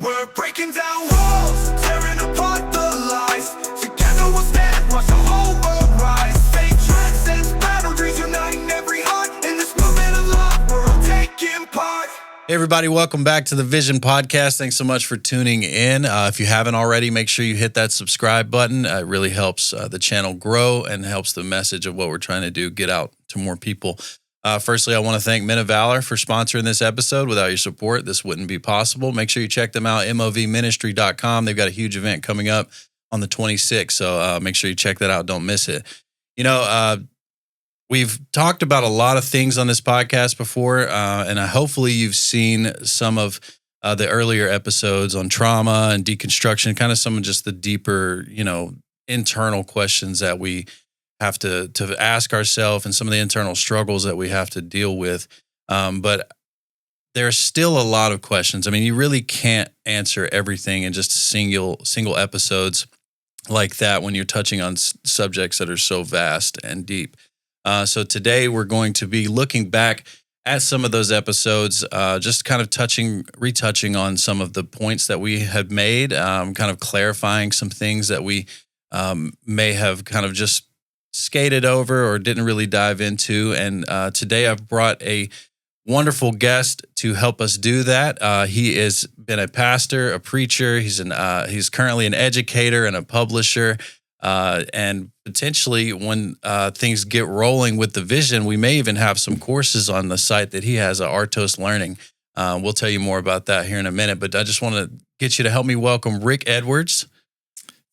We're breaking down walls, tearing apart the lies. Together we'll stand, watch the whole world rise. Faith transcends boundaries, uniting every heart. In this movement of love, we're all taking part. Hey everybody, welcome back to the Vision Podcast. Thanks so much for tuning in. If you haven't already, make sure you hit that subscribe button. It really helps the channel grow and helps the message of what we're trying to do get out to more people. Firstly, I want to thank Men of Valor for sponsoring this episode. Without your support, this wouldn't be possible. Make sure you check them out, movministry.com. They've got a huge event coming up on the 26th, so make sure you check that out. Don't miss it. You know, we've talked about a lot of things on this podcast before, and hopefully you've seen some of the earlier episodes on trauma and deconstruction, kind of some of just the deeper, internal questions that we have to ask ourselves and some of the internal struggles that we have to deal with. But there's still a lot of questions. I mean, you really can't answer everything in just single episodes like that when you're touching on subjects that are so vast and deep. So today we're going to be looking back at some of those episodes, just kind of retouching on some of the points that we had made, kind of clarifying some things that we may have kind of just skated over or didn't really dive into. And today I've brought a wonderful guest to help us do that. He has been a pastor, a preacher. He's currently an educator and a publisher. And potentially when things get rolling with the vision, we may even have some courses on the site that he has, Artos Learning. We'll tell you more about that here in a minute, but I just want to get you to help me welcome Rick Edwards.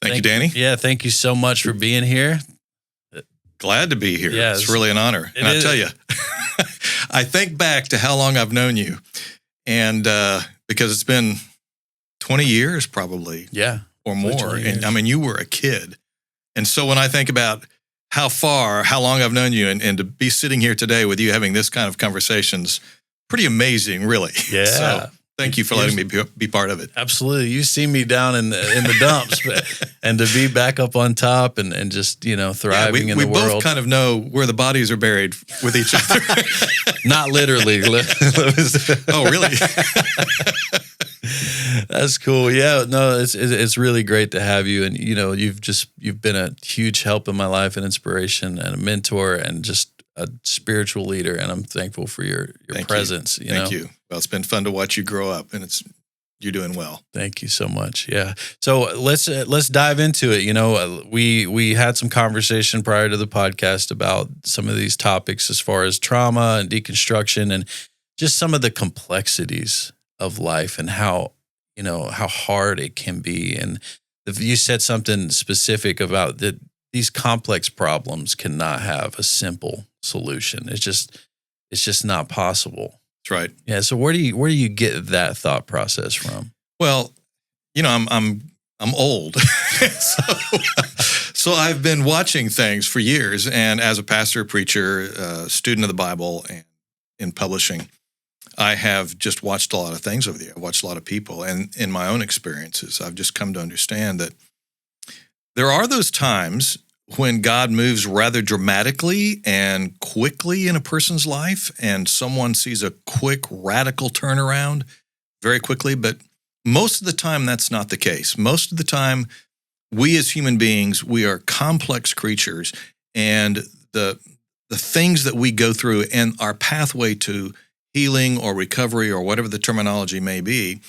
Thank you, Danny. Yeah, thank you so much for being here. Glad to be here. Yeah, it's really an honor. And I tell you, I think back to how long I've known you, and because it's been 20 years probably, or more. And I mean, you were a kid. And so when I think about how long I've known you, and to be sitting here today with you having this kind of conversations, pretty amazing, really. Yeah. So thank you for letting me be part of it. Absolutely. You see me down in the dumps, and to be back up on top and just, thriving in the world. We both kind of know where the bodies are buried with each other. Not literally. Oh, really? That's cool. Yeah, no, it's really great to have you. And, you've been a huge help in my life and inspiration and a mentor and just a spiritual leader. And I'm thankful for your presence. Thank you. Well, it's been fun to watch you grow up, and you're doing well. Thank you so much. Yeah. So let's dive into it. We had some conversation prior to the podcast about some of these topics as far as trauma and deconstruction and just some of the complexities of life and how hard it can be. And you said something specific about that these complex problems cannot have a simple solution. It's just not possible. That's right. Yeah. So where do you get that thought process from? Well, I'm old. So I've been watching things for years, and as a pastor, preacher, student of the Bible, and in publishing, I have just watched a lot of things over the years. I've watched a lot of people, and in my own experiences, I've just come to understand that there are those times when God moves rather dramatically and quickly in a person's life, and someone sees a quick, radical turnaround very quickly. But most of the time, that's not the case. Most of the time, we as human beings, we are complex creatures, and the things that we go through and our pathway to healing or recovery or whatever the terminology may be,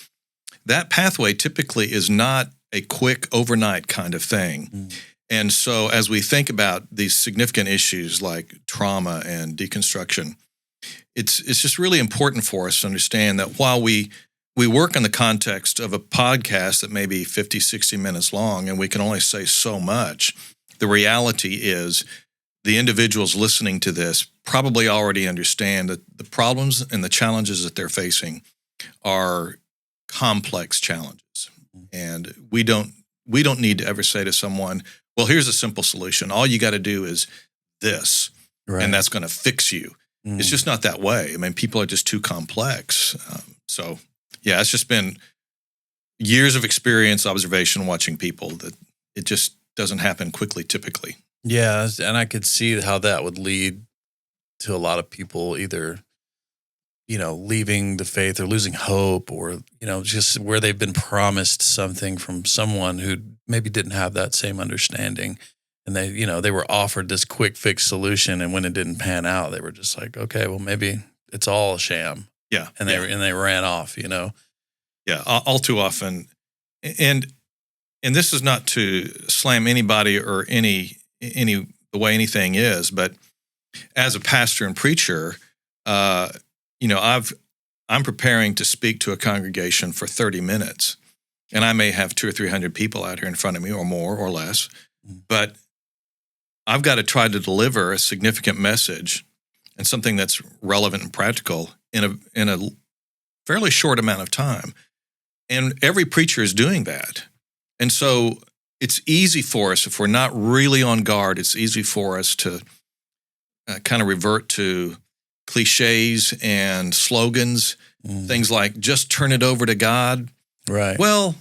that pathway typically is not a quick overnight kind of thing. Mm. And so as we think about these significant issues like trauma and deconstruction, it's just really important for us to understand that while we work in the context of a podcast that may be 50, 60 minutes long, and we can only say so much, the reality is the individuals listening to this probably already understand that the problems and the challenges that they're facing are complex challenges. And we don't need to ever say to someone, well, here's a simple solution. All you got to do is this, right, and that's going to fix you. Mm. It's just not that way. I mean, people are just too complex. So, yeah, it's just been years of experience, observation, watching people, that it just doesn't happen quickly typically. Yeah, and I could see how that would lead to a lot of people either leaving the faith or losing hope, or, just where they've been promised something from someone who maybe didn't have that same understanding. And they were offered this quick fix solution. And when it didn't pan out, they were just like, okay, well, maybe it's all a sham. Yeah. And they ran off, Yeah. All too often. And this is not to slam anybody or any the way anything is, but as a pastor and preacher, I'm preparing to speak to a congregation for 30 minutes, and I may have 200 or 300 people out here in front of me, or more or less, but I've got to try to deliver a significant message and something that's relevant and practical in a fairly short amount of time. And every preacher is doing that. And so it's easy for us, if we're not really on guard, it's easy for us to kind of revert to cliches and slogans, things like just turn it over to God. Right. Well,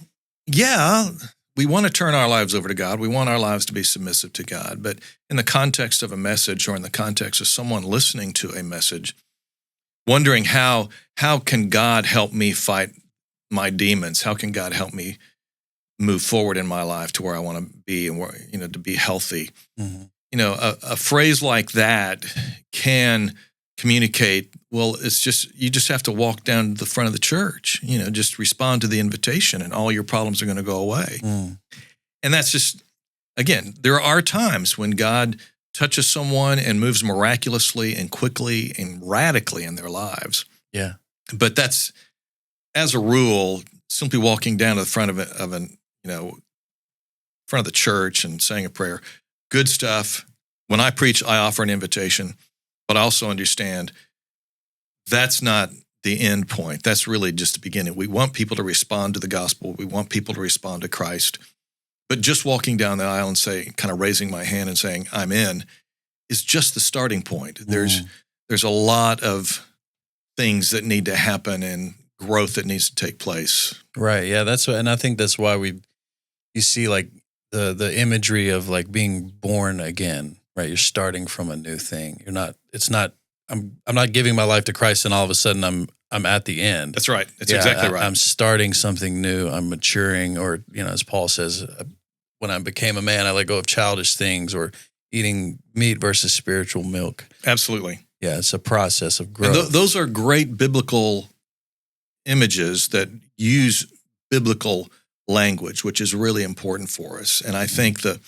yeah, we want to turn our lives over to God. We want our lives to be submissive to God. But in the context of a message, or in the context of someone listening to a message, wondering how can God help me fight my demons? How can God help me move forward in my life to where I want to be, and where, to be healthy? Mm-hmm. A phrase like that can communicate, well, it's just, you just have to walk down to the front of the church, just respond to the invitation and all your problems are going to go away. And that's just, again, there are times when God touches someone and moves miraculously and quickly and radically in their lives. Yeah. But that's, as a rule, simply walking down to the front of front of the church and saying a prayer. Good stuff. When I preach, I offer an invitation, but I also understand that's not the end point. That's really just the beginning. We want people to respond to the gospel. We want people to respond to Christ. But just walking down the aisle and kind of raising my hand and saying, I'm in, is just the starting point. There's a lot of things that need to happen and growth that needs to take place. Right. Yeah. And I think that's why you see like the imagery of like being born again, right? You're starting from a new thing. I'm not giving my life to Christ and all of a sudden I'm at the end. That's right. That's exactly right. I'm starting something new. I'm maturing, or, as Paul says, when I became a man, I let go of childish things, or eating meat versus spiritual milk. Absolutely. Yeah. It's a process of growth. And those are great biblical images that use biblical language, which is really important for us. And I think the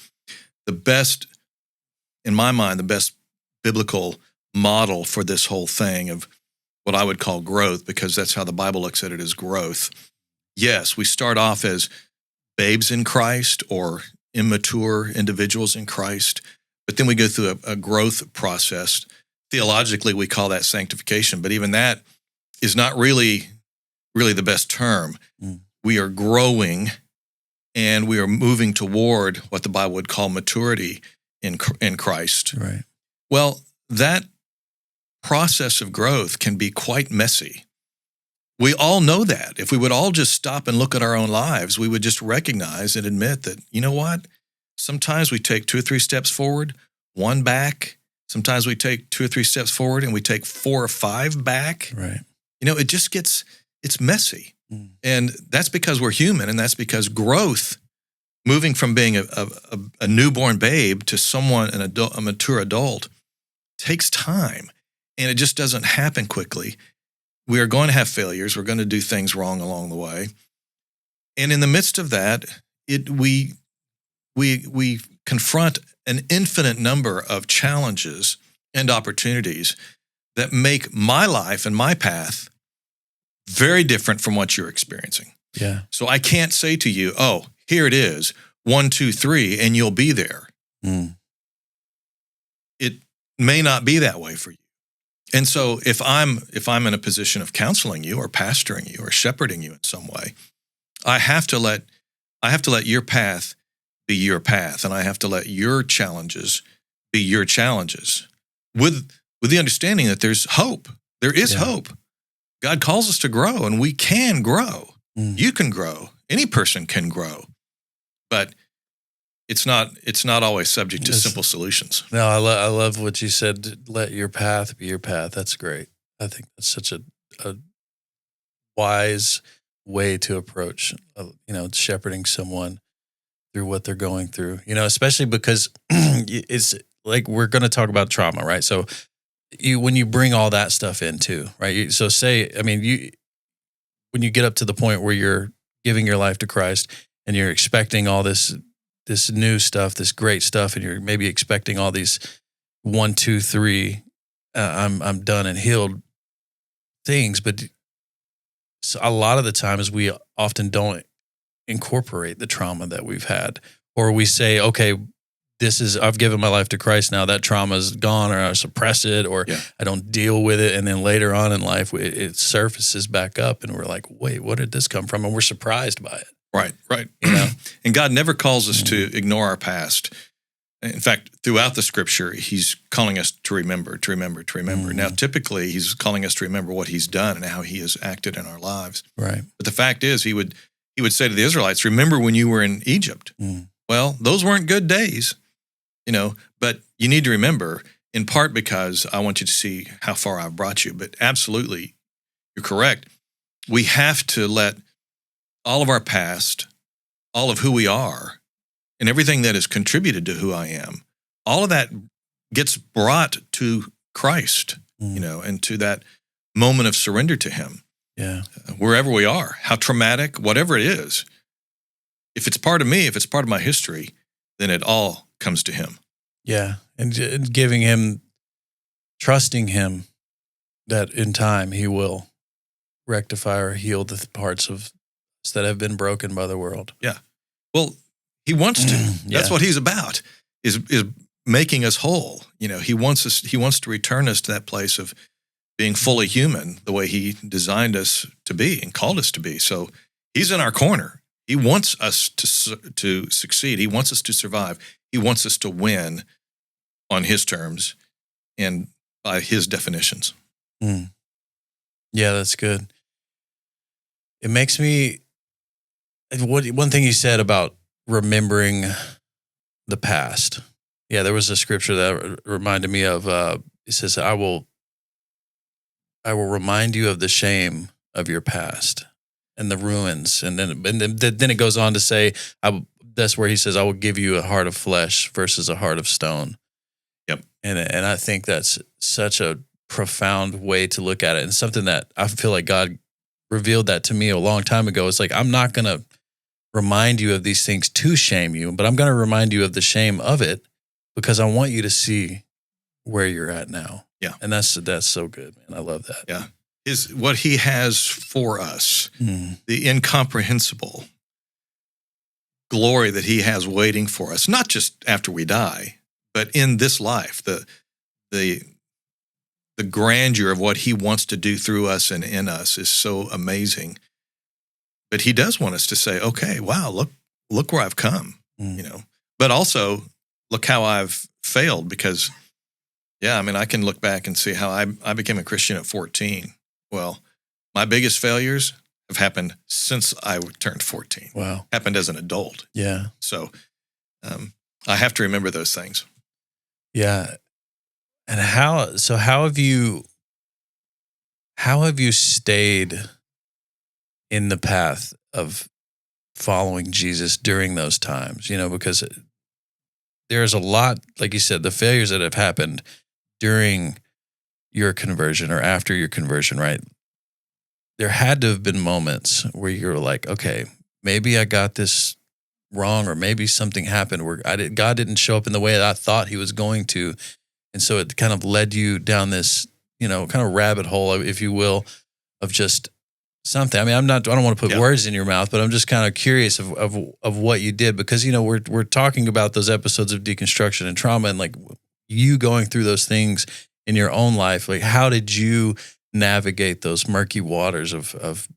best, in my mind, the best biblical model for this whole thing of what I would call growth, because that's how the Bible looks at it, as growth. Yes, we start off as babes in Christ or immature individuals in Christ, but then we go through a growth process. Theologically, we call that sanctification, but even that is not really the best term. We are growing and we are moving toward what the Bible would call maturity in Christ. Right. Well, that process of growth can be quite messy. We all know that. If we would all just stop and look at our own lives, we would just recognize and admit that, you know what? Sometimes we take 2 or 3 steps forward, 1 back. Sometimes we take 2 or 3 steps forward and we take 4 or 5 back. Right. It just it's messy. And that's because we're human, and that's because growth, moving from being a newborn babe to someone, a mature adult, takes time, and it just doesn't happen quickly. We are going to have failures. We're going to do things wrong along the way. And in the midst of that, we confront an infinite number of challenges and opportunities that make my life and my path very different from what you're experiencing. Yeah. So I can't say to you, oh, here it is, 1, 2, 3, and you'll be there. It may not be that way for you. And so if I'm in a position of counseling you or pastoring you or shepherding you in some way, I have to let your path be your path, and I have to let your challenges be your challenges, with the understanding that there's hope. There is hope. God calls us to grow, and we can grow. You can grow. Any person can grow, but it's not always subject to simple solutions. No, I love what you said. Let your path be your path. That's great. I think that's such a wise way to approach, shepherding someone through what they're going through, especially because it's like, we're going to talk about trauma, right? So when you bring all that stuff into, right? So when you get up to the point where you're giving your life to Christ and you're expecting all this new stuff, this great stuff, and you're maybe expecting all these 1, 2, 3, I'm done and healed things, but so a lot of the times we often don't incorporate the trauma that we've had, or we say, okay, I've given my life to Christ now, that trauma's gone, or I suppress it, or I don't deal with it. And then later on in life, it surfaces back up and we're like, wait, what did this come from? And we're surprised by it. Right. And God never calls us to ignore our past. In fact, throughout the scripture, he's calling us to remember. Now, typically, he's calling us to remember what he's done and how he has acted in our lives. Right. But the fact is, he would say to the Israelites, remember when you were in Egypt. Well, those weren't good days, but you need to remember, in part because I want you to see how far I've brought you. But absolutely, you're correct. We have to let all of our past, all of who we are, and everything that has contributed to who I am, all of that gets brought to Christ, and to that moment of surrender to him. Yeah. Wherever we are, how traumatic, whatever it is, if it's part of me, if it's part of my history, then it all comes to him. Yeah. And giving him, trusting him that in time he will rectify or heal the parts of us that have been broken by the world. Yeah. Well, he wants to. That's what he's about, is making us whole. He wants to return us to that place of being fully human, the way he designed us to be and called us to be. So he's in our corner. He wants us to succeed. He wants us to survive. He wants us to win on his terms and by his definitions. Yeah, that's good. It makes me, one thing you said about remembering the past. Yeah, there was a scripture that reminded me of, it says, I will remind you of the shame of your past and the ruins. And then it goes on to say, that's where he says, I will give you a heart of flesh versus a heart of stone. Yep. And I think that's such a profound way to look at it, and something that I feel like God revealed that to me a long time ago. It's like, I'm not going to remind you of these things to shame you, but I'm going to remind you of the shame of it because I want you to see where you're at now. Yeah. And that's so good, man. I love that. Yeah. Is what he has for us, the incomprehensible glory that he has waiting for us, not just after we die, but in this life, the grandeur of what he wants to do through us and in us is so amazing. But he does want us to say, okay, wow, look where I've come, but also look how I've failed, because I can look back and see how I became a Christian at 14. Well, my biggest failures have happened since I turned 14. Wow. Happened as an adult. Yeah. So I have to remember those things. Yeah. And how have you stayed in the path of following Jesus during those times? Because there's a lot, like you said, the failures that have happened during your conversion or after your conversion, right? There had to have been moments where you're like, okay, maybe I got this wrong, or maybe something happened where God didn't show up in the way that I thought he was going to. And so it kind of led you down this, kind of rabbit hole, if you will, of just something. I mean, I don't want to put words in your mouth, but I'm just kind of curious of what you did, because, we're talking about those episodes of deconstruction and trauma, and like you going through those things in your own life. Like, how did you navigate those murky waters of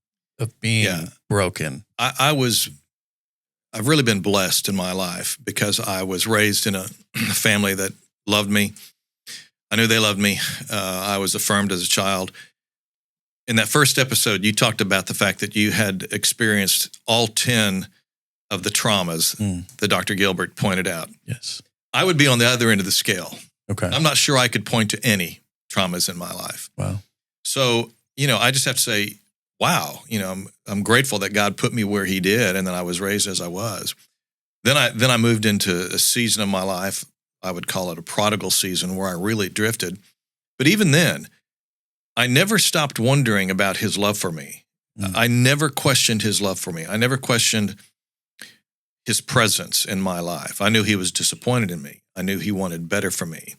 being broken? I've really been blessed in my life because I was raised in a family that loved me. I knew they loved me. I was affirmed as a child. In that first episode, you talked about the fact that you had experienced all 10 of the traumas that Dr. Gilbert pointed out. Yes. I would be on the other end of the scale. Okay. I'm not sure I could point to any traumas in my life. Wow. So I just have to say, wow, I'm grateful that God put me where he did and that I was raised as I was. Then I moved into a season of my life, I would call it a prodigal season, where I really drifted. But even then, I never stopped wondering about his love for me. I never questioned his love for me. I never questioned his presence in my life. I knew he was disappointed in me. I knew he wanted better for me.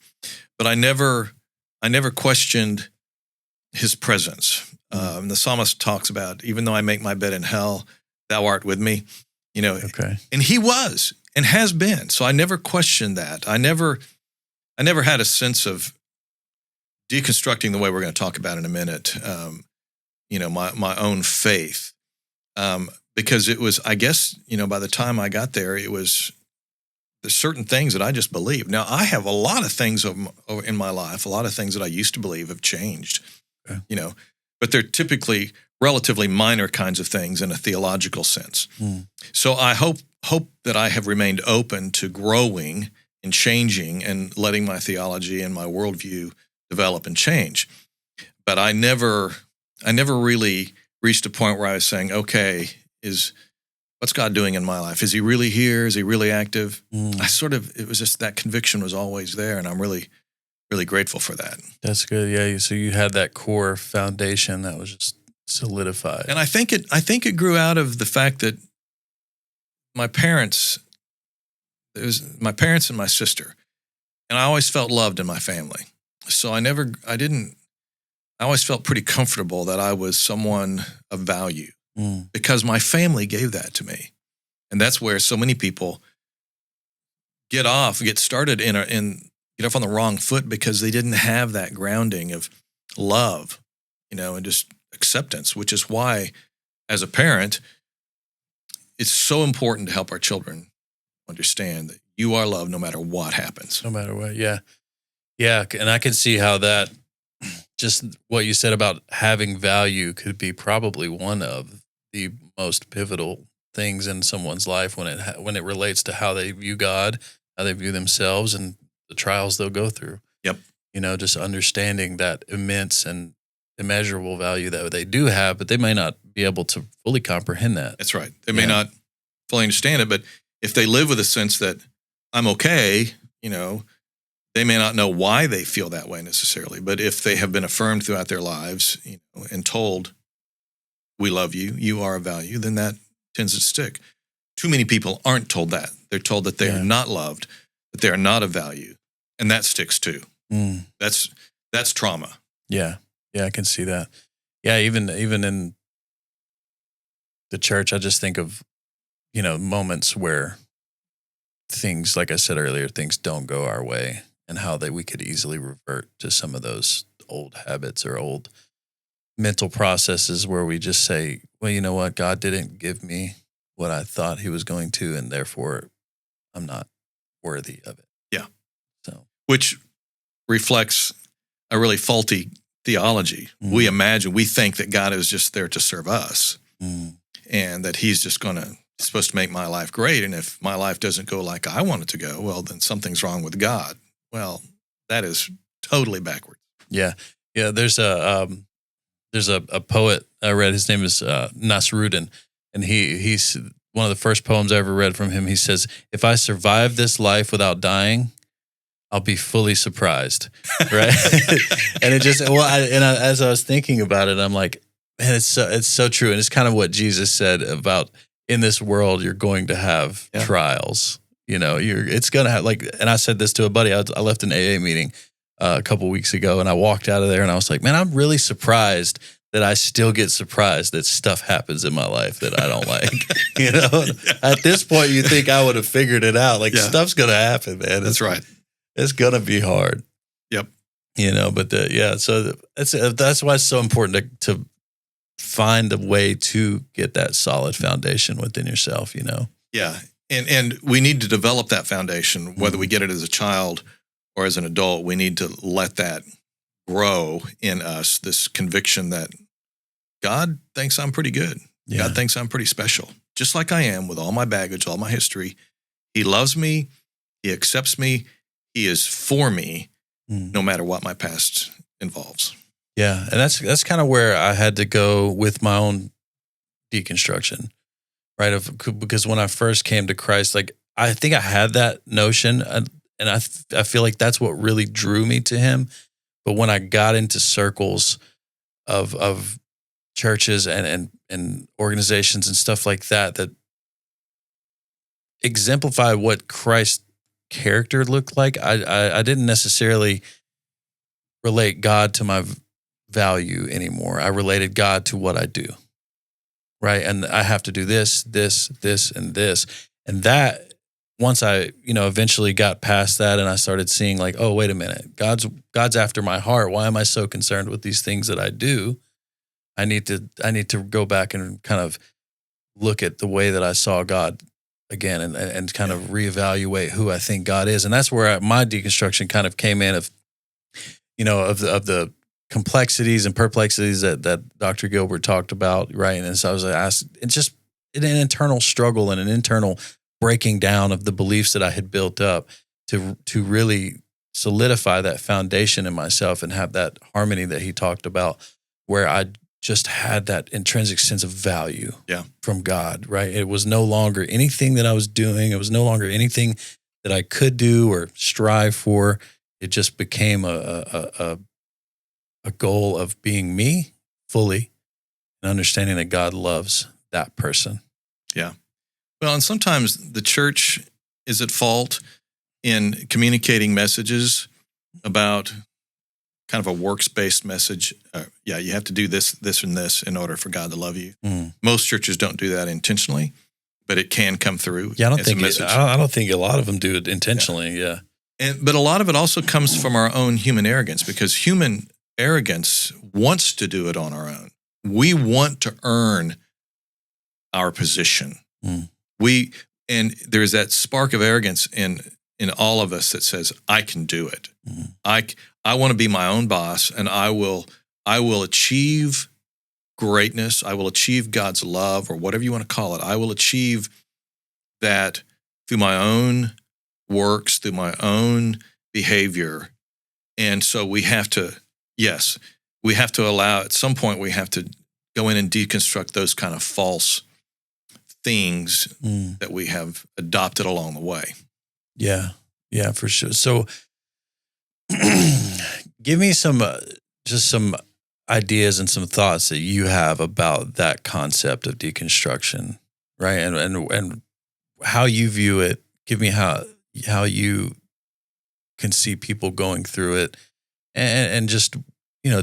But I never questioned his presence. And the psalmist talks about, even though I make my bed in hell, thou art with me. Okay. And he was and has been. So I never questioned that. I never had a sense of deconstructing the way we're going to talk about in a minute, my own faith. Because it was, I guess, by the time I got there, there's certain things that I just believed. Now, I have a lot of things in my life, a lot of things that I used to believe have changed, but they're typically relatively minor kinds of things in a theological sense. So I hope that I have remained open to growing and changing and letting my theology and my worldview develop and change. But I never really reached a point where I was saying, okay, what's God doing in my life? Is he really here? Is he really active? It was just that conviction was always there, and I'm really, really grateful for that. That's good. Yeah. So you had that core foundation that was just solidified. And I think it grew out of the fact that my parents and my sister, and I always felt loved in my family. So I always felt pretty comfortable that I was someone of value because my family gave that to me. And that's where so many people get started get off on the wrong foot because they didn't have that grounding of love, and just acceptance, which is why, as a parent, it's so important to help our children understand that you are loved no matter what happens. No matter what, yeah. Yeah, and I can see how that, just what you said about having value, could be probably one of the most pivotal things in someone's life when it relates to how they view God, how they view themselves, and the trials they'll go through. Yep. Just understanding that immense and immeasurable value that they do have, but they may not be able to fully comprehend that. That's right. They may not fully understand it, but if they live with a sense that I'm okay, they may not know why they feel that way necessarily. But if they have been affirmed throughout their lives, and told, we love you, you are of value, then that tends to stick. Too many people aren't told that. They're told that they are not loved, that they are not of value, and that sticks too. That's trauma. Yeah. Yeah, I can see that. Yeah, even in the church, I just think of, moments where things, like I said earlier, things don't go our way, and how we could easily revert to some of those old habits or old mental processes where we just say, well, you know what, God didn't give me what I thought he was going to, and therefore I'm not worthy of it. Yeah. So, which reflects a really faulty theology. We think that God is just there to serve us, and that he's just supposed to make my life great. And if my life doesn't go like I want it to go, well, then something's wrong with God. Well, that is totally backwards. Yeah. Yeah. There's a poet I read, his name is Nasruddin, and he's one of the first poems I ever read from him. He says, if I survive this life without dying, I'll be fully surprised. Right. And as I was thinking about it, I'm like, man, it's so true. And it's kind of what Jesus said about, in this world, you're going to have trials. It's going to have, and I said this to a buddy. I left an AA meeting a couple weeks ago, and I walked out of there and I was like, man, I'm really surprised that I still get surprised that stuff happens in my life that I don't like. At this point, you think I would have figured it out. Stuff's going to happen, man. That's right. It's going to be hard. Yep. So that's why it's so important to find a way to get that solid foundation within yourself, Yeah. And we need to develop that foundation, whether we get it as a child or as an adult. We need to let that grow in us, this conviction that God thinks I'm pretty good. Yeah. God thinks I'm pretty special, just like I am, with all my baggage, all my history. He loves me. He accepts me. He is for me, no matter what my past involves. Yeah, and that's kind of where I had to go with my own deconstruction, right? Because when I first came to Christ, like I think I had that notion, and I feel like that's what really drew me to Him. But when I got into circles of churches and organizations and stuff like that that exemplify what Christ's character looked like, I didn't necessarily relate God to my value anymore. I related God to what I do, right? And I have to do this, and this. And that, once I, eventually got past that and I started seeing like, oh, wait a minute, God's after my heart. Why am I so concerned with these things that I do? I need to go back and kind of look at the way that I saw God again and kind of reevaluate who I think God is. And that's where my deconstruction kind of came in of the complexities and perplexities that Dr. Gilbert talked about, right? And so I was asked, it's just an internal struggle and an internal breaking down of the beliefs that I had built up to really solidify that foundation in myself and have that harmony that he talked about, where I just had that intrinsic sense of value from God, right? It was no longer anything that I was doing. It was no longer anything that I could do or strive for. It just became a goal of being me fully and understanding that God loves that person. Yeah. Well, and sometimes the church is at fault in communicating messages about kind of a works-based message. You have to do this, and this in order for God to love you. Most churches don't do that intentionally, but it can come through. Yeah, I don't think a lot of them do it intentionally. Yeah. But a lot of it also comes from our own human arrogance, because human arrogance wants to do it on our own. We want to earn our position. And there's that spark of arrogance in all of us that says, I can do it. I want to be my own boss, and I will achieve greatness. I will achieve God's love, or whatever you want to call it. I will achieve that through my own works, through my own behavior. And so we have to allow, at some point, we have to go in and deconstruct those kind of false things that we have adopted along the way. Yeah, for sure. So give me some ideas and some thoughts that you have about that concept of deconstruction, right? And how you view it. Give me how you can see people going through it, and just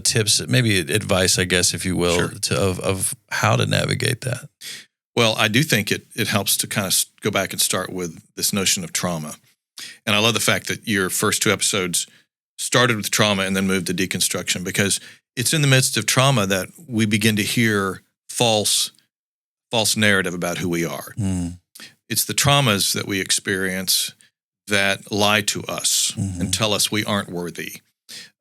tips, maybe advice, I guess, if you will, of how to navigate that. Well, I do think it helps to kind of go back and start with this notion of trauma. And I love the fact that your first two episodes started with trauma and then moved to deconstruction, because it's in the midst of trauma that we begin to hear false narrative about who we are. It's the traumas that we experience that lie to us and tell us we aren't worthy.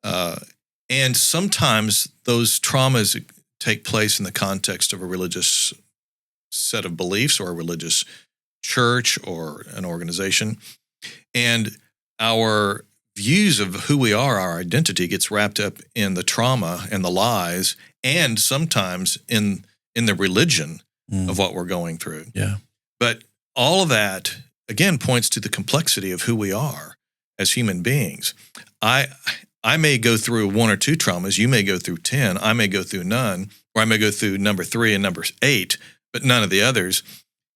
And sometimes those traumas take place in the context of a religious set of beliefs or a religious church or an organization. And our views of who we are, our identity, gets wrapped up in the trauma and the lies, and sometimes in the religion of what we're going through. Yeah. But all of that, again, points to the complexity of who we are as human beings. I may go through one or two traumas. You may go through 10. I may go through none, or I may go through number 3 and number 8, but none of the others.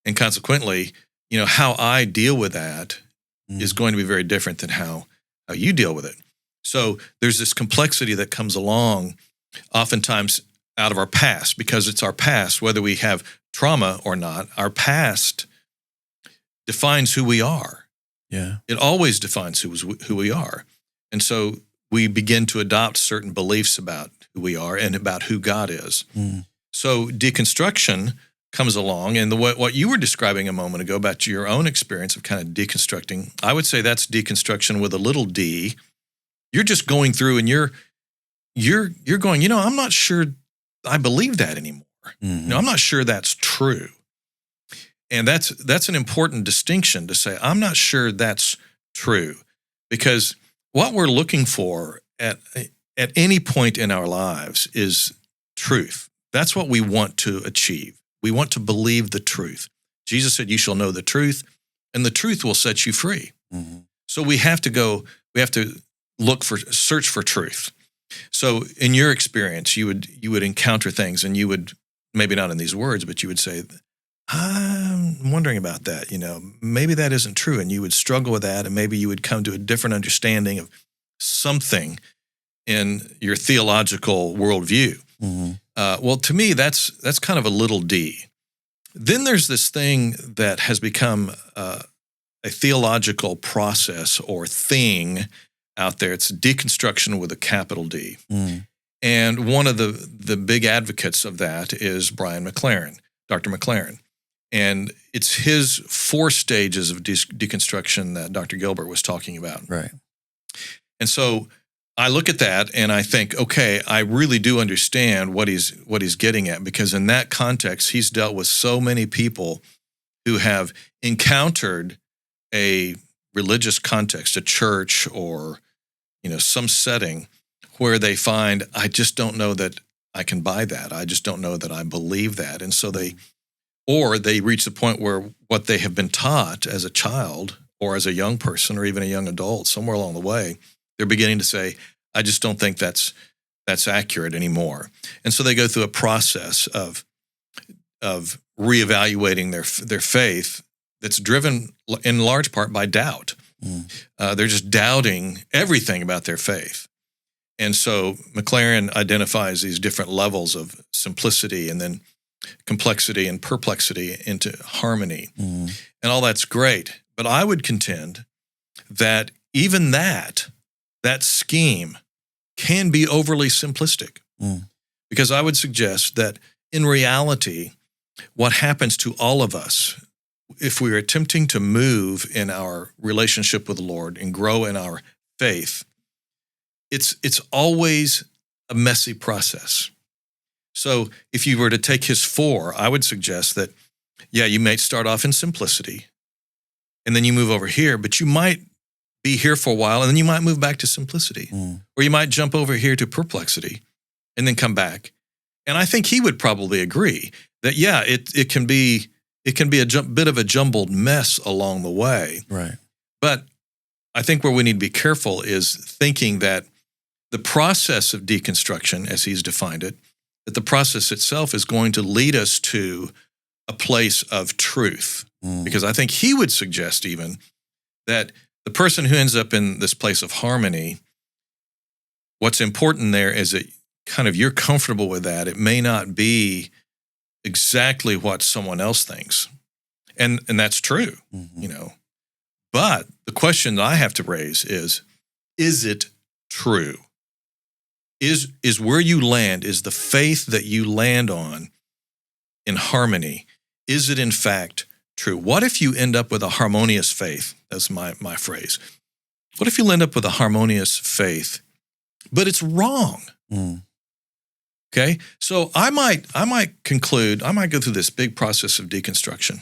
And consequently, how I deal with that is going to be very different than how you deal with it. So there's this complexity that comes along oftentimes out of our past, because it's our past, whether we have trauma or not, our past defines who we are. Yeah. It always defines who we are. And so we begin to adopt certain beliefs about who we are and about who God is. So deconstruction comes along, and what you were describing a moment ago about your own experience of kind of deconstructing, I would say that's deconstruction with a little d. You're just going through and you're going, I'm not sure I believe that anymore. I'm not sure that's true. And that's an important distinction to say, I'm not sure that's true, because what we're looking for at any point in our lives is truth. That's what we want to achieve. We want to believe the truth. Jesus said, you shall know the truth, and the truth will set you free. Mm-hmm. So we have to search for truth. So in your experience, you would encounter things, and you would, maybe not in these words, but you would say, I'm wondering about that. Maybe that isn't true. And you would struggle with that, and maybe you would come to a different understanding of something in your theological worldview. Mm-hmm. Well, to me, that's kind of a little d. Then there's this thing that has become a theological process or thing out there. It's deconstruction with a capital D. Mm. And one of the big advocates of that is Brian McLaren, Dr. McLaren. And it's his 4 stages of deconstruction that Dr. Gilbert was talking about. Right. And so I look at that and I think, okay, I really do understand what he's getting at, because in that context, he's dealt with so many people who have encountered a religious context, a church, or some setting where they find, I just don't know that I can buy that. I just don't know that I believe that. And so they reach the point where what they have been taught as a child or as a young person or even a young adult, somewhere along the way, they're beginning to say, I just don't think that's accurate anymore. And so they go through a process of reevaluating their faith that's driven in large part by doubt. Mm. They're just doubting everything about their faith. And so McLaren identifies these different levels of simplicity and then complexity and perplexity into harmony. Mm. And all that's great. But I would contend that even that scheme can be overly simplistic. Mm. Because I would suggest that in reality, what happens to all of us, if we are attempting to move in our relationship with the Lord and grow in our faith, it's always a messy process. So if you were to take his 4, I would suggest that, you may start off in simplicity, and then you move over here, but you might be here for a while, and then you might move back to simplicity. Mm. Or you might jump over here to perplexity and then come back. And I think he would probably agree that, it can be a bit of a jumbled mess along the way. Right. But I think where we need to be careful is thinking that the process of deconstruction, as he's defined it, that the process itself is going to lead us to a place of truth. Mm. Because I think he would suggest even that the person who ends up in this place of harmony, what's important there is that kind of you're comfortable with that. It may not be exactly what someone else thinks. And that's true, Mm-hmm. But the question that I have to raise is it true? Is where you land, is the faith that you land on in harmony, is it in fact true? What if you end up with a harmonious faith? That's my phrase. What if you end up with a harmonious faith, but it's wrong? Mm. Okay, so I might go through this big process of deconstruction,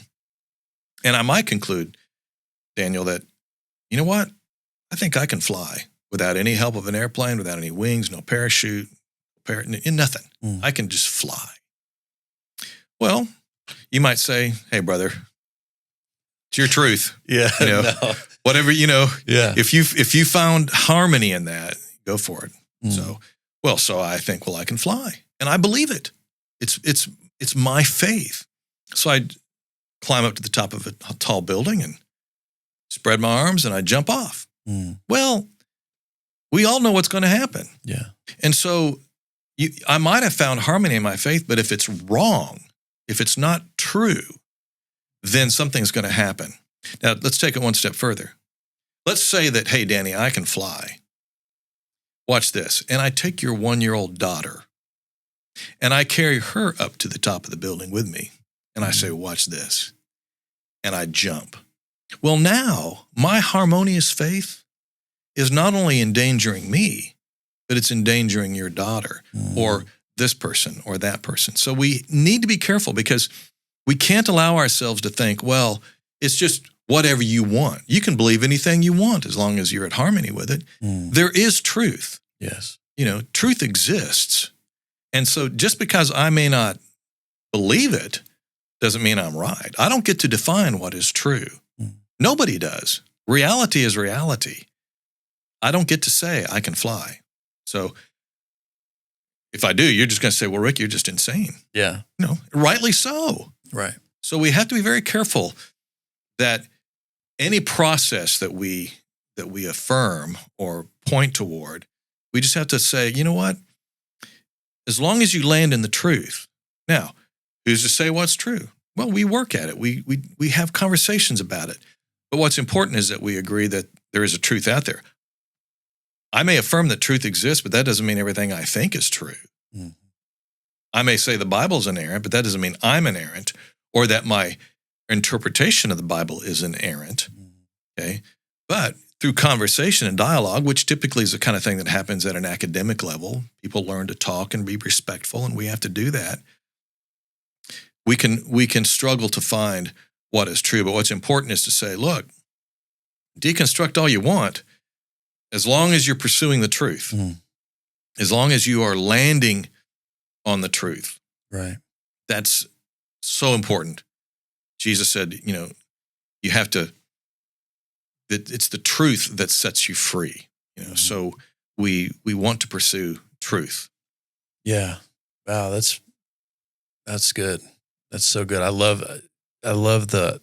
and I might conclude, Daniel, that, you know what? I think I can fly without any help of an airplane, without any wings, no parachute, nothing. Mm. I can just fly. Well, you might say, hey, brother, it's your truth. Yeah. No. Whatever, Yeah. if you found harmony in that, go for it. Mm. So I think, I can fly. And I believe it. It's my faith. So I climb up to the top of a tall building and spread my arms and I jump off. Mm. Well, we all know what's going to happen. Yeah. And so I might have found harmony in my faith, but if it's wrong, if it's not true, then something's going to happen. Now, let's take it one step further. Let's say that, hey, Danny, I can fly. Watch this. And I take your 1-year-old daughter and I carry her up to the top of the building with me. And I say, watch this. And I jump. Well, now my harmonious faith is not only endangering me, but it's endangering your daughter or this person or that person. So we need to be careful because we can't allow ourselves to think, well, it's just whatever you want. You can believe anything you want as long as you're at harmony with it. Mm. There is truth. Yes. truth exists. And so just because I may not believe it doesn't mean I'm right. I don't get to define what is true. Nobody does. Reality is reality. I don't get to say I can fly. So if I do, you're just going to say, well, Rick, you're just insane. Yeah. Rightly so. Right. So we have to be very careful that any process that we affirm or point toward, we just have to say, you know what? As long as you land in the truth. Now, who's to say what's true? Well, we work at it. We have conversations about it. But what's important is that we agree that there is a truth out there. I may affirm that truth exists, but that doesn't mean everything I think is true. I may say the Bible's inerrant, but that doesn't mean I'm inerrant, or that my interpretation of the Bible is inerrant. Okay? But through conversation and dialogue, which typically is the kind of thing that happens at an academic level, people learn to talk and be respectful, and we have to do that. We can struggle to find what is true, but what's important is to say, look, deconstruct all you want, as long as you're pursuing the truth, as long as you are landing on the truth. Right. That's so important. Jesus said, you have to, that it's the truth that sets you free. So we want to pursue truth. Yeah. Wow. That's good. That's so good. I love the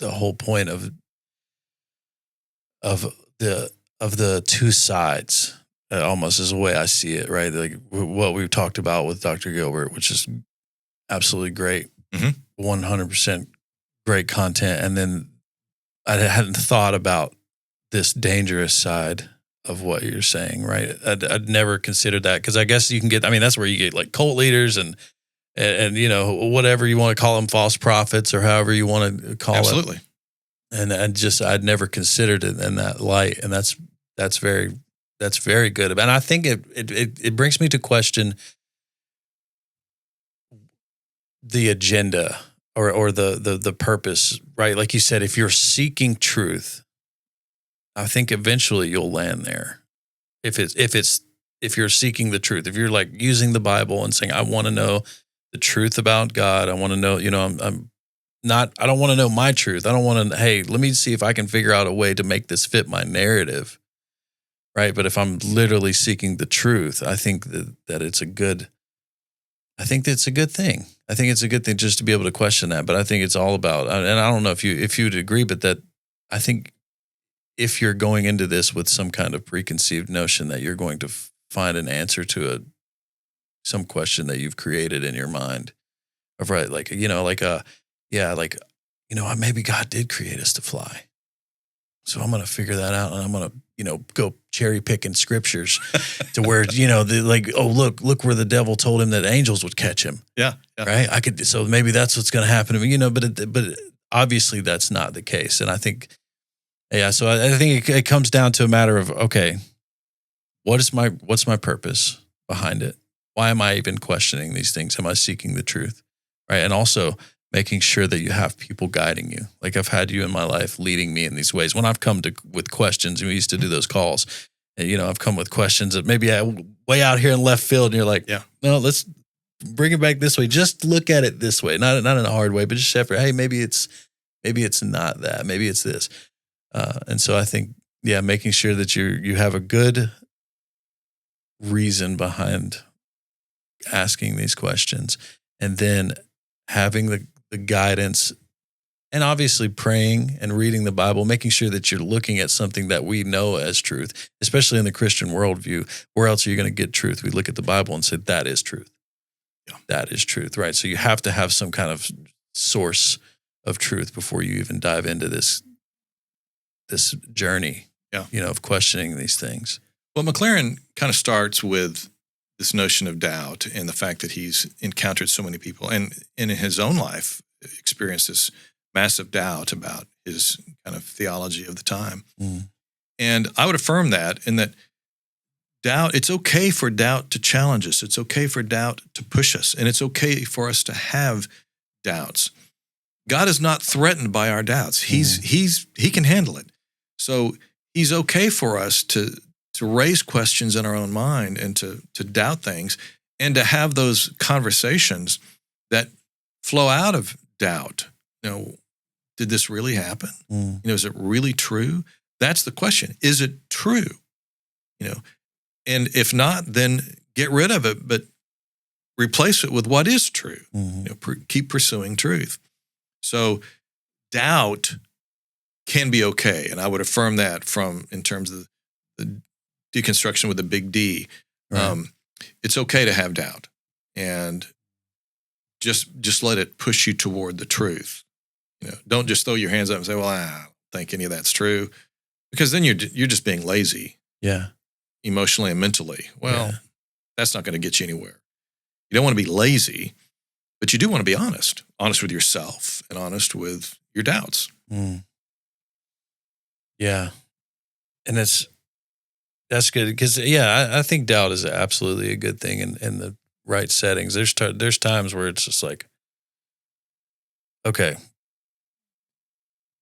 whole point of the two sides. Almost is the way I see it, right? Like what we've talked about with Dr. Gilbert, which is absolutely great, 100% great content. And then I hadn't thought about this dangerous side of what you're saying, right? I'd never considered that, because I guess you can get, that's where you get like cult leaders and whatever you want to call them, false prophets or however you want to call Absolutely. it. And I'd never considered it in that light. And that's very good. And I think it brings me to question the agenda or the purpose, right? Like you said, if you're seeking truth, I think eventually you'll land there. If you're seeking the truth, if you're like using the Bible and saying, I want to know the truth about God, I want to know, I don't want to know my truth. I don't want to, hey, let me see if I can figure out a way to make this fit my narrative. Right. But if I'm literally seeking the truth, I think that it's a good thing. I think it's a good thing just to be able to question that. But I think it's all about, and I don't know if you'd agree, but that I think if you're going into this with some kind of preconceived notion that you're going to find an answer to some question that you've created in your mind of, right, like, maybe God did create us to fly. So I'm going to figure that out, and I'm going to, go cherry picking scriptures to where, look where the devil told him that angels would catch him. Yeah. Right. So maybe that's what's going to happen to me, but obviously that's not the case. And I think, so I think it comes down to a matter of, okay, what's my purpose behind it? Why am I even questioning these things? Am I seeking the truth? Right. And also making sure that you have people guiding you. Like I've had you in my life leading me in these ways. When I've come with questions, and we used to do those calls, and, I've come with questions that maybe way out here in left field, and you're like, no, let's bring it back this way. Just look at it this way. Not in a hard way, but just after, hey, maybe it's not that. Maybe it's this. And so I think, making sure that you have a good reason behind asking these questions, and then having the guidance, and obviously praying and reading the Bible, making sure that you're looking at something that we know as truth, especially in the Christian worldview. Where else are you going to get truth? We look at the Bible and say, that is truth. Yeah. That is truth, right? So you have to have some kind of source of truth before you even dive into this journey, of questioning these things. Well, McLaren kind of starts with this notion of doubt and the fact that he's encountered so many people and in his own life experienced this massive doubt about his kind of theology of the time. And I would affirm that, in that doubt, it's okay for doubt to challenge us. It's okay for doubt to push us. And it's okay for us to have doubts. God is not threatened by our doubts. He can handle it. So he's okay for us to to raise questions in our own mind and to doubt things and to have those conversations that flow out of doubt. Did this really happen? Is it really true? That's the question. Is it true? And if not, then get rid of it, but replace it with what is true. Keep pursuing truth. So doubt can be okay. And I would affirm that in terms of the deconstruction with the big D. Right. It's okay to have doubt, and just let it push you toward the truth. Don't just throw your hands up and say, well, I don't think any of that's true, because then you're just being lazy. Yeah. Emotionally and mentally. Well, that's not going to get you anywhere. You don't want to be lazy, but you do want to be honest with yourself and honest with your doubts. Yeah. And that's good because, I think doubt is absolutely a good thing in the right settings. There's times where it's just like, okay,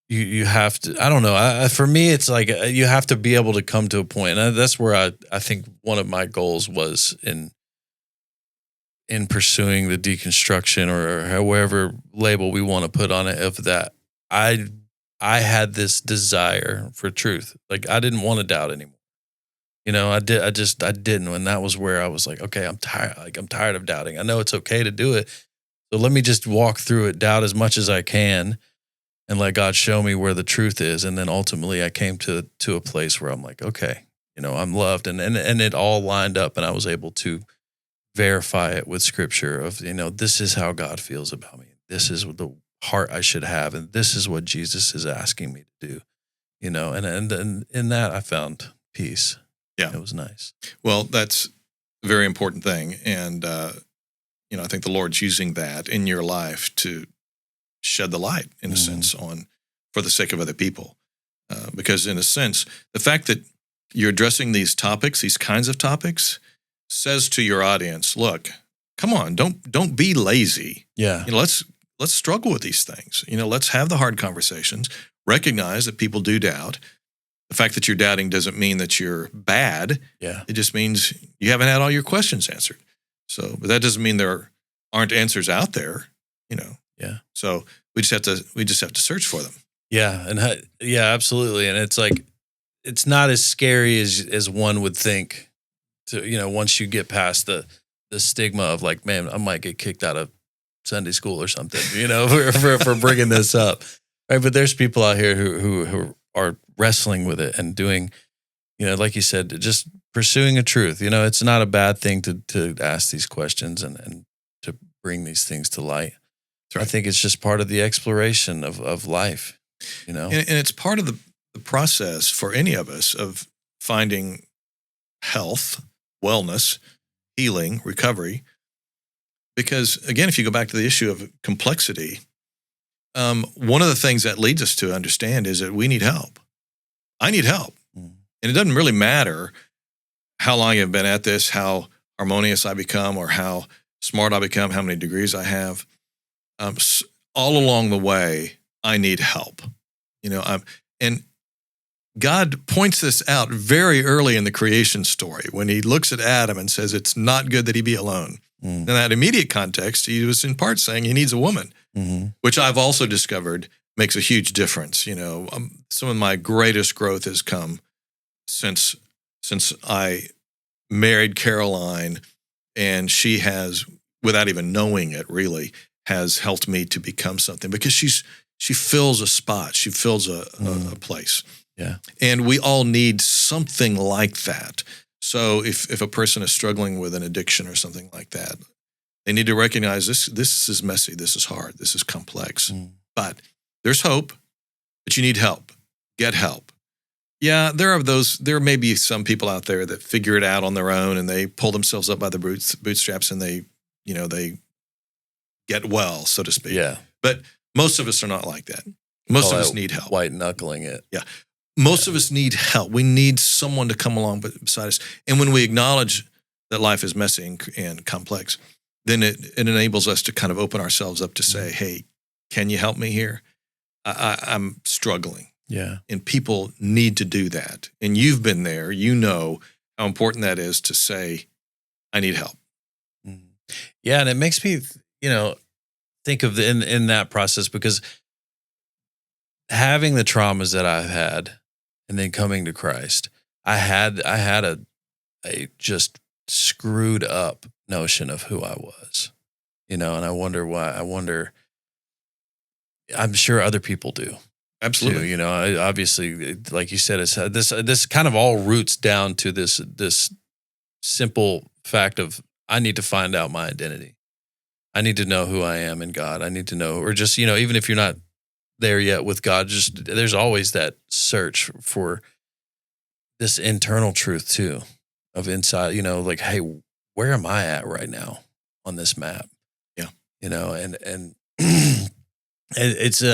you have to, I don't know. For me, it's like you have to be able to come to a point. And that's where I think one of my goals was in pursuing the deconstruction or however label we want to put on it, of that I had this desire for truth. Like I didn't want to doubt anymore. I didn't. And that was where I was like, okay, I'm tired. Like I'm tired of doubting. I know it's okay to do it. So let me just walk through it, doubt as much as I can, and let God show me where the truth is. And then ultimately I came to a place where I'm like, okay, I'm loved, and it all lined up, and I was able to verify it with scripture of, this is how God feels about me. This is the heart I should have. And this is what Jesus is asking me to do, and in that I found peace. Yeah. It was nice. Well, that's a very important thing. And, I think the Lord's using that in your life to shed the light, in a sense, for the sake of other people. Because in a sense, the fact that you're addressing these kinds of topics, says to your audience, look, come on, don't be lazy. Yeah. Let's struggle with these things. Let's have the hard conversations, recognize that people do doubt. The fact that you're doubting doesn't mean that you're bad. Yeah. It just means you haven't had all your questions answered. So, but that doesn't mean there aren't answers out there, Yeah. So we just have to search for them. Yeah. And absolutely. And it's like, it's not as scary as one would think to, once you get past the stigma of like, man, I might get kicked out of Sunday school or something, for bringing this up. Right. But there's people out here who are wrestling with it and doing, like you said, just pursuing a truth. It's not a bad thing to ask these questions and to bring these things to light. Right. I think it's just part of the exploration of life, And it's part of the process for any of us of finding health, wellness, healing, recovery. Because again, if you go back to the issue of complexity, one of the things that leads us to understand is that we need help. I need help. And it doesn't really matter how long I've been at this, how harmonious I become, or how smart I become, how many degrees I have. All along the way, I need help. And God points this out very early in the creation story when he looks at Adam and says, it's not good that he be alone. In that immediate context, he was in part saying he needs a woman, which I've also discovered makes a huge difference. Some of my greatest growth has come since I married Caroline, and she has, without even knowing it really, has helped me to become something, because she fills a spot. She fills a place. Yeah. And we all need something like that. So if a person is struggling with an addiction or something like that, they need to recognize this is messy, this is hard, this is complex. But there's hope, but you need help. Get help. Yeah, there may be some people out there that figure it out on their own and they pull themselves up by the bootstraps and they get well, so to speak. Yeah. But most of us are not like that. Most of us need help. White knuckling it. Yeah. Most of us need help. We need someone to come along beside us. And when we acknowledge that life is messy and complex, then it enables us to kind of open ourselves up to say, hey, can you help me here? I'm struggling. Yeah. And people need to do that. And you've been there. You know how important that is to say, I need help. Mhm. Yeah, and it makes me, think of in that process, because having the traumas that I've had and then coming to Christ, I had a just screwed up notion of who I was, and I wonder why. I'm sure other people do Absolutely. too. Obviously, like you said, it's this kind of all roots down to this simple fact of I need to find out my identity. I need to know who I am in God. I need to know, or just, even if you're not there yet with God, just there's always that search for this internal truth too, of inside, like, hey, where am I at right now on this map? Yeah. And it's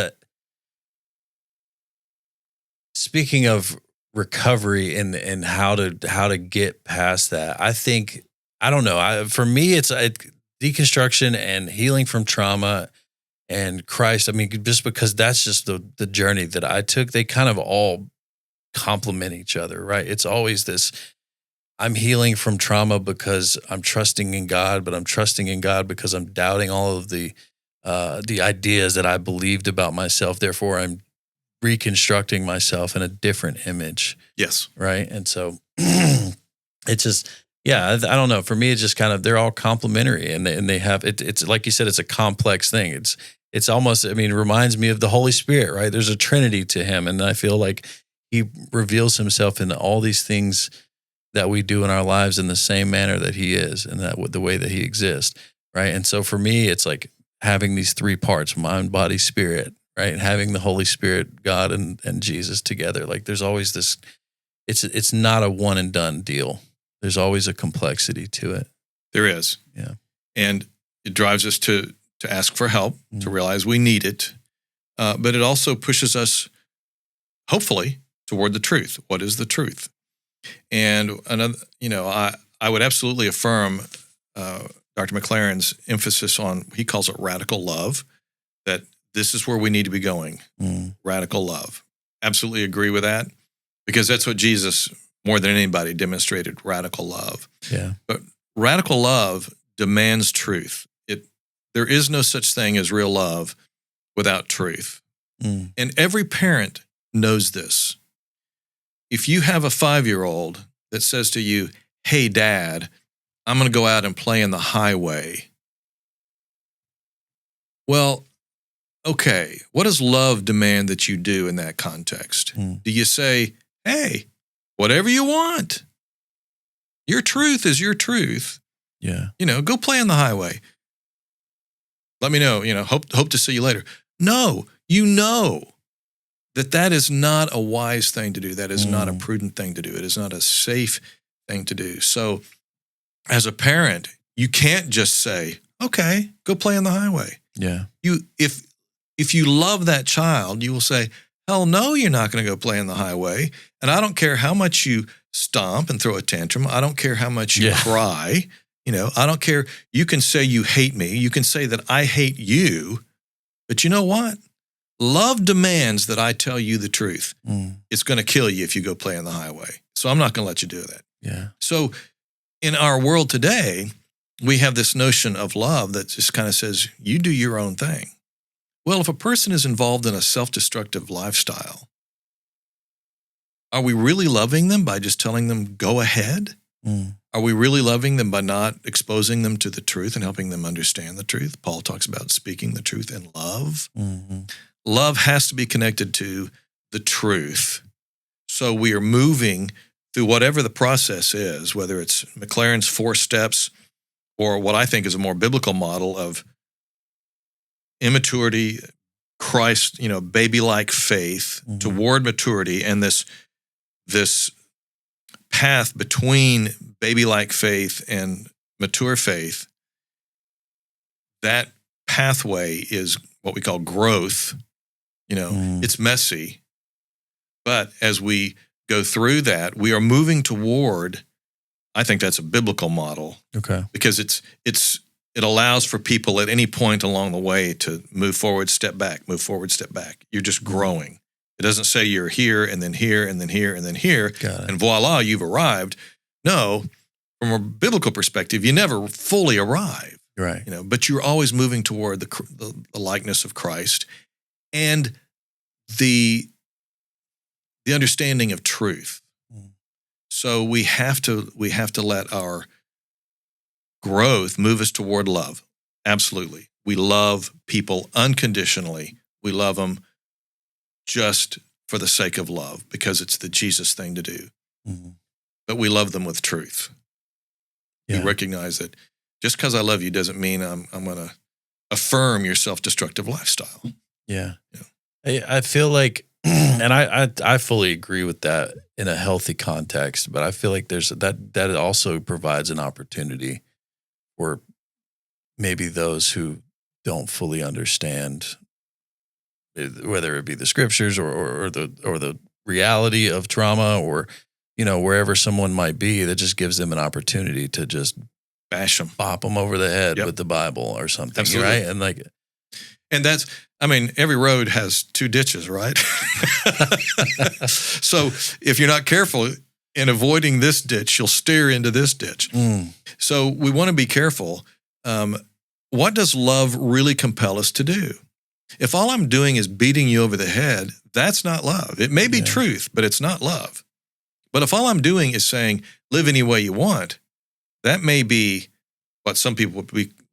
speaking of recovery and how to get past that. I think, I don't know. For me, it's deconstruction and healing from trauma and Christ. I mean, just because that's just the journey that I took, they kind of all complement each other, right? It's always this, I'm healing from trauma because I'm trusting in God, but I'm trusting in God because I'm doubting all of the ideas that I believed about myself. Therefore, I'm reconstructing myself in a different image. Yes. Right. And so it's just, yeah, I don't know. For me, it's just kind of, they're all complementary, and they have, it's like you said, it's a complex thing. It's almost, it reminds me of the Holy Spirit, right? There's a Trinity to him. And I feel like he reveals himself in all these things that we do in our lives in the same manner that he is, and that the way that he exists. Right. And so for me, it's like having these three parts, mind, body, spirit, right? And having the Holy Spirit, God and Jesus together. Like there's always this, it's not a one and done deal. There's always a complexity to it. There is. Yeah. And it drives us to ask for help, to realize we need it. But it also pushes us, hopefully, toward the truth. What is the truth? And another, I would absolutely affirm Dr. McLaren's emphasis on, he calls it radical love, that this is where we need to be going. Radical love. Absolutely agree with that, because that's what Jesus, more than anybody, demonstrated, radical love. Yeah. But radical love demands truth. There is no such thing as real love without truth. And every parent knows this. If you have a 5-year-old that says to you, hey, Dad, I'm going to go out and play in the highway. Well, okay, what does love demand that you do in that context? Do you say, hey, whatever you want, your truth is your truth. Yeah. Go play on the highway. Let me know, hope to see you later. No, that is not a wise thing to do. That is not a prudent thing to do. It is not a safe thing to do. So as a parent, you can't just say, okay, go play on the highway. Yeah. If you love that child, you will say, hell no, you're not going to go play on the highway. And I don't care how much you stomp and throw a tantrum. I don't care how much you cry. I don't care. You can say you hate me. You can say that I hate you. But you know what? Love demands that I tell you the truth. It's going to kill you if you go play on the highway. So I'm not going to let you do that. Yeah. So in our world today, we have this notion of love that just kind of says, you do your own thing. Well, if a person is involved in a self-destructive lifestyle, are we really loving them by just telling them, go ahead? Are we really loving them by not exposing them to the truth and helping them understand the truth? Paul talks about speaking the truth in love. Love has to be connected to the truth. So we are moving through whatever the process is, whether it's McLaren's 4 steps or what I think is a more biblical model of immaturity, Christ, baby-like faith toward maturity, and this path between baby-like faith and mature faith. That pathway is what we call growth. It's messy, but as we go through that, we are moving toward, I think that's a biblical model. Okay. Because it allows for people at any point along the way to move forward, step back, move forward, step back. You're just growing. It doesn't say you're here and then here and then here and then here, Got it. and voila, you've arrived. No, from a biblical perspective, you never fully arrive, Right. but you're always moving toward the likeness of Christ and the understanding of truth. Mm. So we have to let our growth move us toward love. Absolutely. We love people unconditionally. We love them just for the sake of love because it's the Jesus thing to do. Mhm. But we love them with truth. Yeah. You recognize that just because I love you doesn't mean I'm going to affirm your self-destructive lifestyle. Yeah. Yeah. I feel like, and I fully agree with that in a healthy context, but I feel like there's that also provides an opportunity for maybe those who don't fully understand, whether it be the scriptures or the reality of trauma or, wherever someone might be, that just gives them an opportunity to just Bash them. bop them over the head Yep. with the Bible or something. Absolutely. Right. And every road has two ditches, right? So if you're not careful in avoiding this ditch, you'll steer into this ditch. So we want to be careful. What does love really compel us to do? If all I'm doing is beating you over the head, that's not love. It may be truth, but it's not love. But if all I'm doing is saying, live any way you want, that may be what some people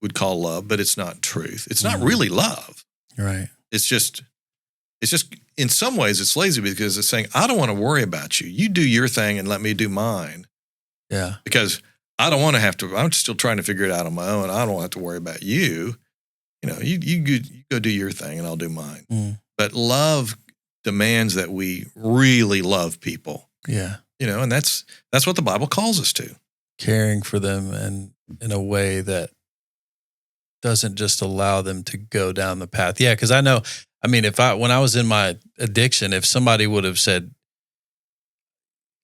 would call love, but it's not truth. It's not really love. right. It's just in some ways it's lazy because it's saying, I don't want to worry about you. You do your thing and let me do mine. Yeah. Because I don't want to have to, I'm still trying to figure it out on my own. I don't have to worry about you. You go do your thing and I'll do mine. Mm. But love demands that we really love people, Yeah. and that's what the Bible calls us to. Caring for them and in a way that doesn't just allow them to go down the path. Yeah. Cause when I was in my addiction, if somebody would have said,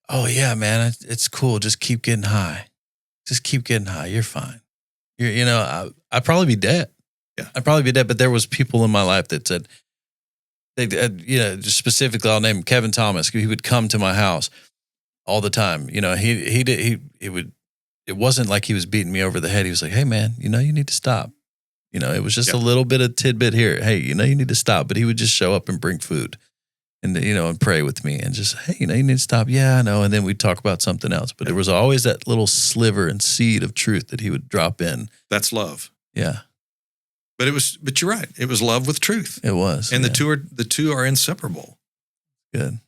oh yeah, man, it's cool. Just keep getting high. Just keep getting high. You're fine. I'd probably be dead. Yeah. I'd probably be dead. But there was people in my life that said, just specifically, I'll name him Kevin Thomas. He would come to my house all the time. It wasn't like he was beating me over the head. He was like, hey man, you need to stop. It was just a little bit of tidbit here. Hey, you need to stop. But he would just show up and bring food and, and pray with me and just, hey, you need to stop. Yeah, I know. And then we'd talk about something else. But there was always that little sliver and seed of truth that he would drop in. That's love. Yeah. But you're right. It was love with truth. It was. And the two are inseparable. Good.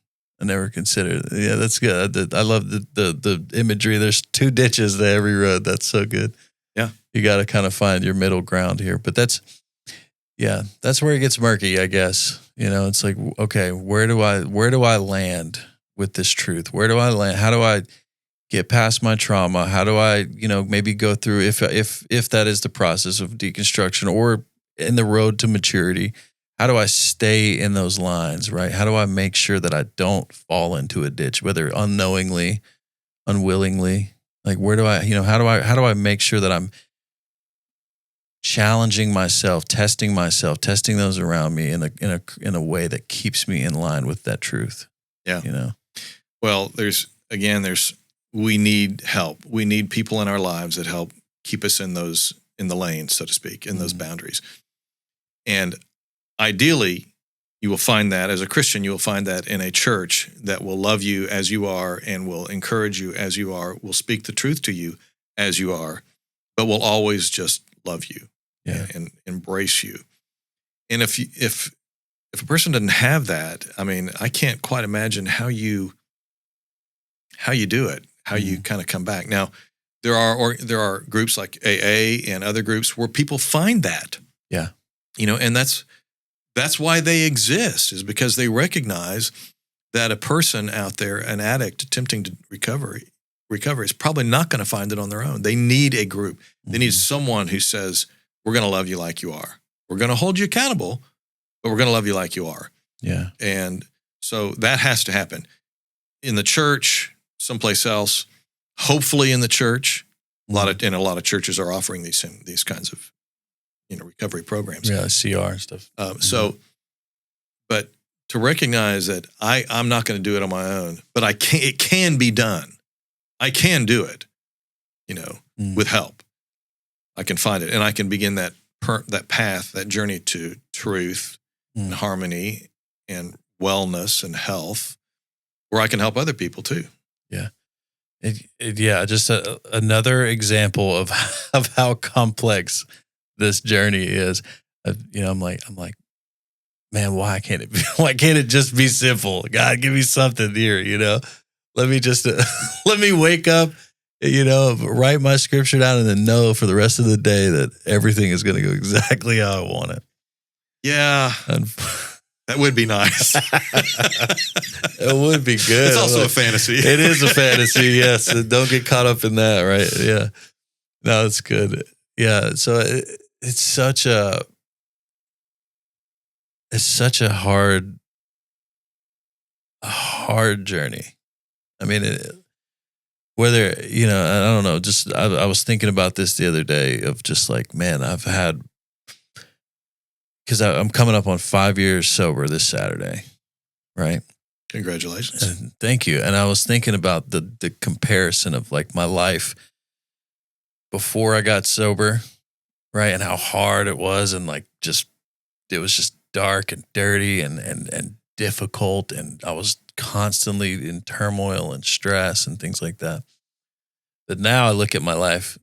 I never considered it. Yeah, that's good. I love the imagery. There's two ditches to every road. That's so good. Yeah. You got to kind of find your middle ground here. But that's where it gets murky, I guess. It's like, okay, where do I land with this truth? Where do I land? How do I get past my trauma? How do I, maybe go through if that is the process of deconstruction or in the road to maturity? How do I stay in those lines, right? How do I make sure that I don't fall into a ditch, whether unknowingly, unwillingly? Like, where do I, how do I make sure that I'm challenging myself, testing those around me in a way that keeps me in line with that truth? Yeah. Well, we need help. We need people in our lives that help keep us in the lanes, so to speak, in those boundaries. And ideally, you will find that as a Christian, you will find that in a church that will love you as you are and will encourage you as you are, will speak the truth to you as you are, but will always just love you and embrace you. And if a person doesn't have that, I can't quite imagine how you do it, how you kind of come back. Now, there are groups like AA and other groups where people find that. Yeah. And that's why they exist, is because they recognize that a person out there, an addict attempting to recover is probably not going to find it on their own. They need a group. They need someone who says, we're going to love you like you are. We're going to hold you accountable, but we're going to love you like you are. Yeah. And so that has to happen in the church, someplace else, hopefully in the church. A lot of churches are offering these kinds of recovery programs. Yeah, CR and stuff. So, but to recognize that I'm not going to do it on my own, but it can be done. I can do it, with help. I can find it, and I can begin that path, that journey to truth and harmony and wellness and health, where I can help other people too. Yeah. Just another example of how complex this journey is. I'm like, man, why can't it just be simple? God, give me something here, Let me just let me wake up, write my scripture down and then know for the rest of the day that everything is going to go exactly how I want it. Yeah. That would be nice. It would be good. It's also a fantasy. It is a fantasy, yes. Don't get caught up in that, right? Yeah. No, it's good. Yeah. So it's such a hard journey. I mean, whether, I don't know, just I was thinking about this the other day of just like, man, because I'm coming up on 5 years sober this Saturday, right? Congratulations. Thank you. And I was thinking about the comparison of like my life before I got sober, right? And how hard it was, and like it was just dark and dirty and difficult, and I was constantly in turmoil and stress and things like that. But now I look at my life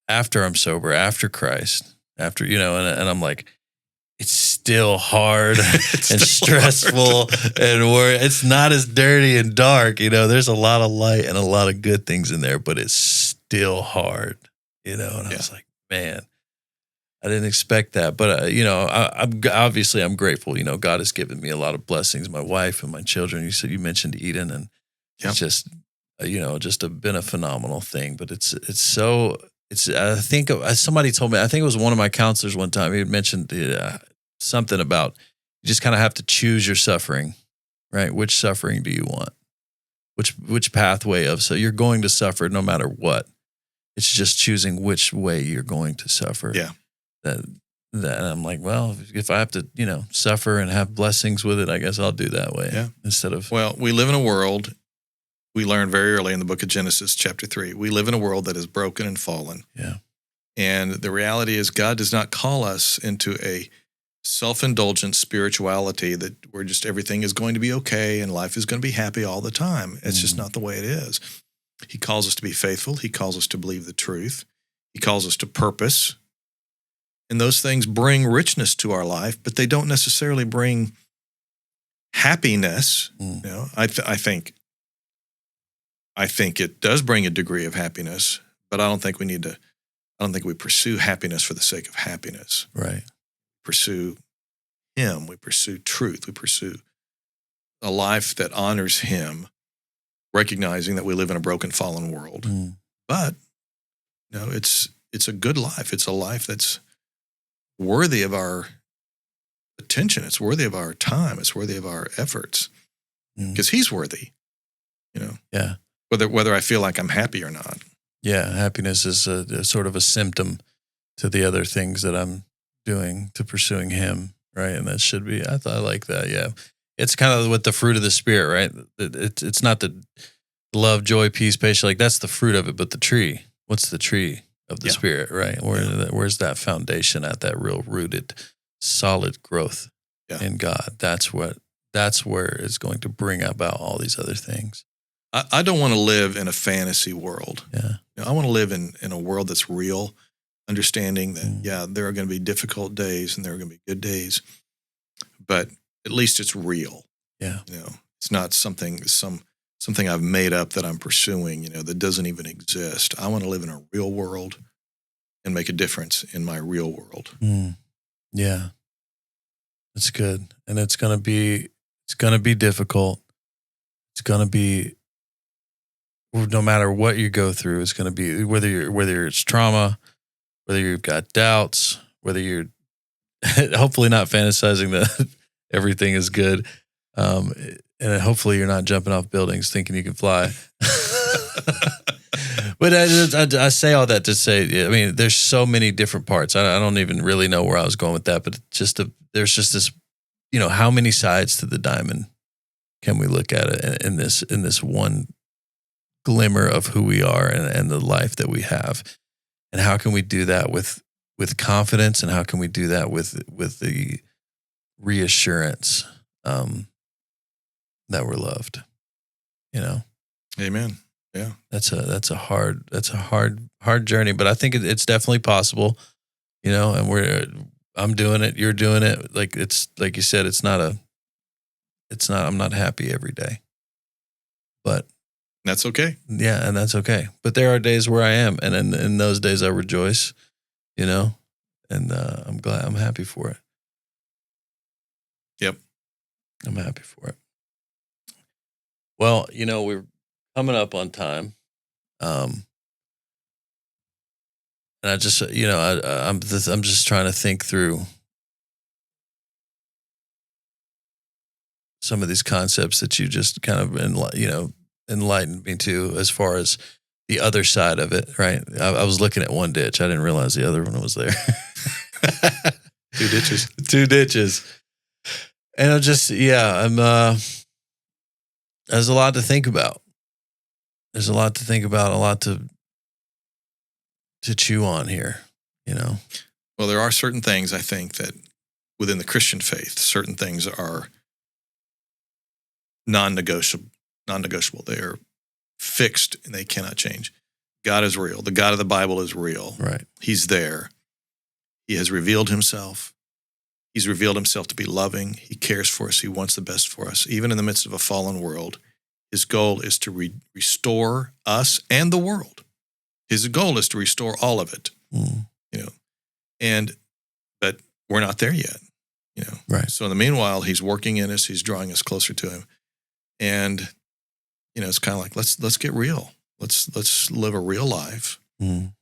after I'm sober, after Christ, after, and I'm like, it's still hard and stressful and it's not as dirty and dark. There's a lot of light and a lot of good things in there, but it's still hard, and I was like, man, I didn't expect that. But, I'm grateful. God has given me a lot of blessings, my wife and my children. You mentioned Eden, and it's just, been a phenomenal thing. But I think somebody told me, I think it was one of my counselors one time, he had mentioned something about you just kind of have to choose your suffering, right? Which suffering do you want? Which pathway of, so you're going to suffer no matter what. It's just choosing which way you're going to suffer. Yeah. That I'm like, well, if I have to, suffer and have blessings with it, I guess I'll do that way. Yeah. Instead of. Well, we live in a world, we learned very early in the book of Genesis, chapter 3, we live in a world that is broken and fallen. Yeah. And the reality is God does not call us into a self-indulgent spirituality where just everything is going to be okay and life is going to be happy all the time. It's just not the way it is. He calls us to be faithful. He calls us to believe the truth. He calls us to purpose. And those things bring richness to our life, but they don't necessarily bring happiness. I think it does bring a degree of happiness, but I don't think we pursue happiness for the sake of happiness. Right. Pursue Him. We pursue truth. We pursue a life that honors Him, recognizing that we live in a broken, fallen world. But, it's a good life. It's a life that's worthy of our attention. It's worthy of our time. It's worthy of our efforts because He's worthy, Yeah. Whether I feel like I'm happy or not. Yeah. Happiness is a sort of a symptom to the other things that I'm doing, to pursuing Him. Right. And that should be, I like that. Yeah. It's kind of with the fruit of the Spirit, right? It's not the love, joy, peace, patience. Like that's the fruit of it, but the tree, what's the tree of the Spirit, right? Where's that foundation at, that real rooted, solid growth in God? That's where it's going to bring about all these other things. I don't want to live in a fantasy world. Yeah. I want to live in a world that's real, understanding that, there are going to be difficult days and there are going to be good days, but at least it's real. Yeah. It's not something I've made up that I'm pursuing, that doesn't even exist. I want to live in a real world and make a difference in my real world. Yeah. It's good. And it's going to be difficult. It's going to be, no matter what you go through, it's going to be, whether it's trauma, whether you've got doubts, whether you're hopefully not fantasizing that everything is good. And hopefully you're not jumping off buildings thinking you can fly. But I say all that to say, I mean, there's so many different parts. I don't even really know where I was going with that, but there's just this how many sides to the diamond can we look at it in this one glimmer of who we are and the life that we have, and how can we do that with confidence, and how can we do that with the reassurance that we're loved. Amen. Yeah, that's a hard journey, but I think it's definitely possible. And I'm doing it, you're doing it. Like it's like you said, I'm not happy every day, but that's okay. yeah, and that's okay. But there are days where I am, and in those days I rejoice, and I'm happy for it. Yep. I'm happy for it. Well, we're coming up on time. And I just, I'm just trying to think through some of these concepts that you just kind of, enlightened me to, as far as the other side of it, right? I was looking at one ditch. I didn't realize the other one was there. Two ditches. And there's a lot to think about. There's a lot to think about, a lot to chew on here, Well, there are certain things, I think, that within the Christian faith, certain things are non-negotiable. They are fixed and they cannot change. God is real. The God of the Bible is real. Right. He's there. He has revealed himself. He's revealed himself to be loving. He cares for us. He wants the best for us. Even in the midst of a fallen world, his goal is to restore us and the world. His goal is to restore all of it, but we're not there yet, Right. So in the meanwhile, he's working in us. He's drawing us closer to him. And, it's kind of like, let's get real. Let's live a real life, the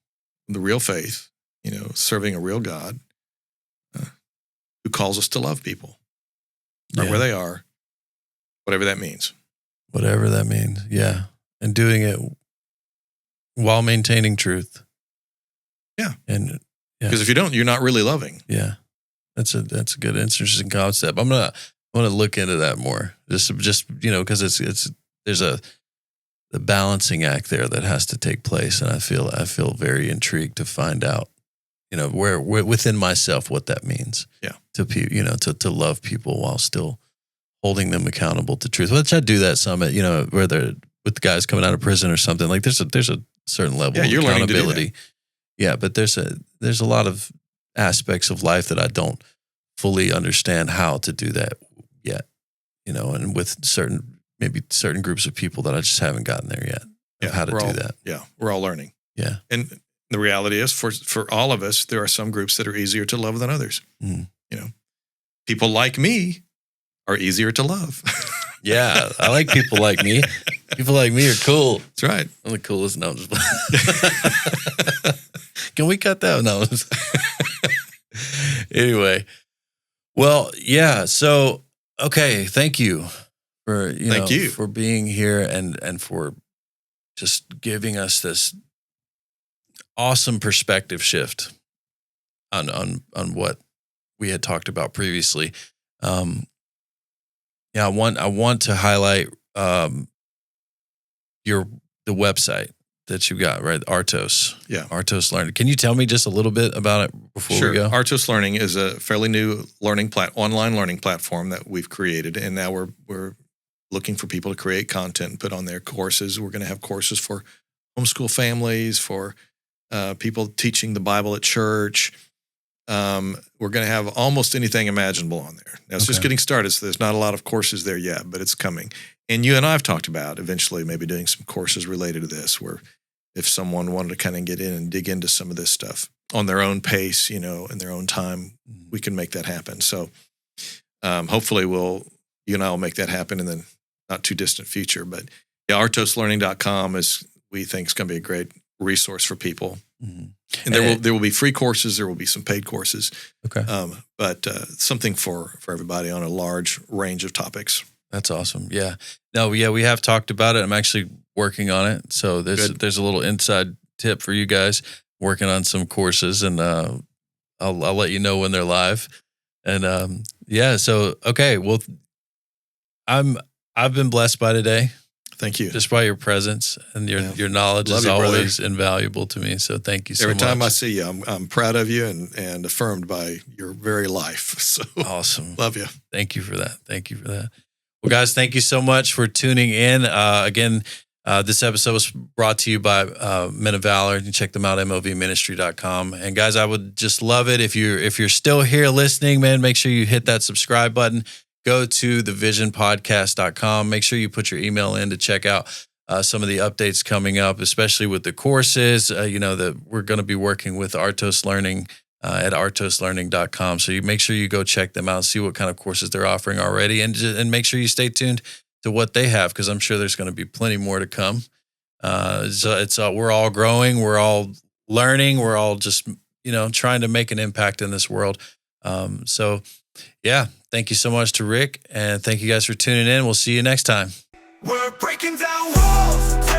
real faith, serving a real God who calls us to love people right where they are, whatever that means. Whatever that means. Yeah. And doing it while maintaining truth. Yeah. And because if you don't, you're not really loving. Yeah. That's a good, interesting concept. I'm going to look into that more. Just because there's the balancing act there that has to take place. And I feel very intrigued to find out, where within myself, what that means. Yeah. To people, to love people while still holding them accountable to truth. Which I do that some at, where they're with the guys coming out of prison or something. Like there's a certain level of you're learning to do accountability. that. Yeah, but there's a lot of aspects of life that I don't fully understand how to do that yet. And with certain groups of people that I just haven't gotten there yet. How to do that. Yeah, we're all learning. Yeah. And the reality is for all of us, there are some groups that are easier to love than others. People like me are easier to love. Yeah, I like people like me. People like me are cool. That's right. I'm the coolest. No, I'm just Can we cut that? No. Anyway. Well, yeah. So, okay. Thank you for, for being here and for just giving us this awesome perspective shift on what we had talked about previously. I want to highlight the website that you got, right? Artos. Yeah. Artos Learning. Can you tell me just a little bit about it before we go? Artos Learning is a fairly new online learning platform that we've created, and now we're looking for people to create content and put on their courses. We're going to have courses for homeschool families, for people teaching the Bible at church. We're going to have almost anything imaginable on there. Now, it's just getting started, so there's not a lot of courses there yet, but it's coming. And you and I have talked about eventually maybe doing some courses related to this, where if someone wanted to kind of get in and dig into some of this stuff on their own pace, in their own time, we can make that happen. So hopefully you and I will make that happen in the not too distant future. But yeah, artoslearning.com we think is going to be a great resource for people. Mm-hmm. And there will be free courses. There will be some paid courses. Okay. But something for everybody on a large range of topics. That's awesome. Yeah. No, yeah, we have talked about it. I'm actually working on it. So there's a little inside tip for you guys, working on some courses, and I'll let you know when they're live. And Yeah. So, okay. Well, I've been blessed by today. Thank you. Just by your presence and your knowledge Love is you, brother. always invaluable to me. So thank you so much. Every time I see you, I'm proud of you and affirmed by your very life. So awesome. Love you. Thank you for that. Thank you for that. Well, guys, thank you so much for tuning in. Again, this episode was brought to you by Men of Valor. You can check them out, movministry.com. And guys, I would just love it if you're still here listening, man, make sure you hit that subscribe button. Go to thevisionpodcast.com. Make sure you put your email in to check out some of the updates coming up, especially with the courses, that we're going to be working with Artos Learning at artoslearning.com. So you make sure you go check them out, see what kind of courses they're offering already, and make sure you stay tuned to what they have, because I'm sure there's going to be plenty more to come. So we're all growing, we're all learning, we're all just trying to make an impact in this world. So yeah, thank you so much to Rick, and thank you guys for tuning in. We'll see you next time. We're breaking down walls.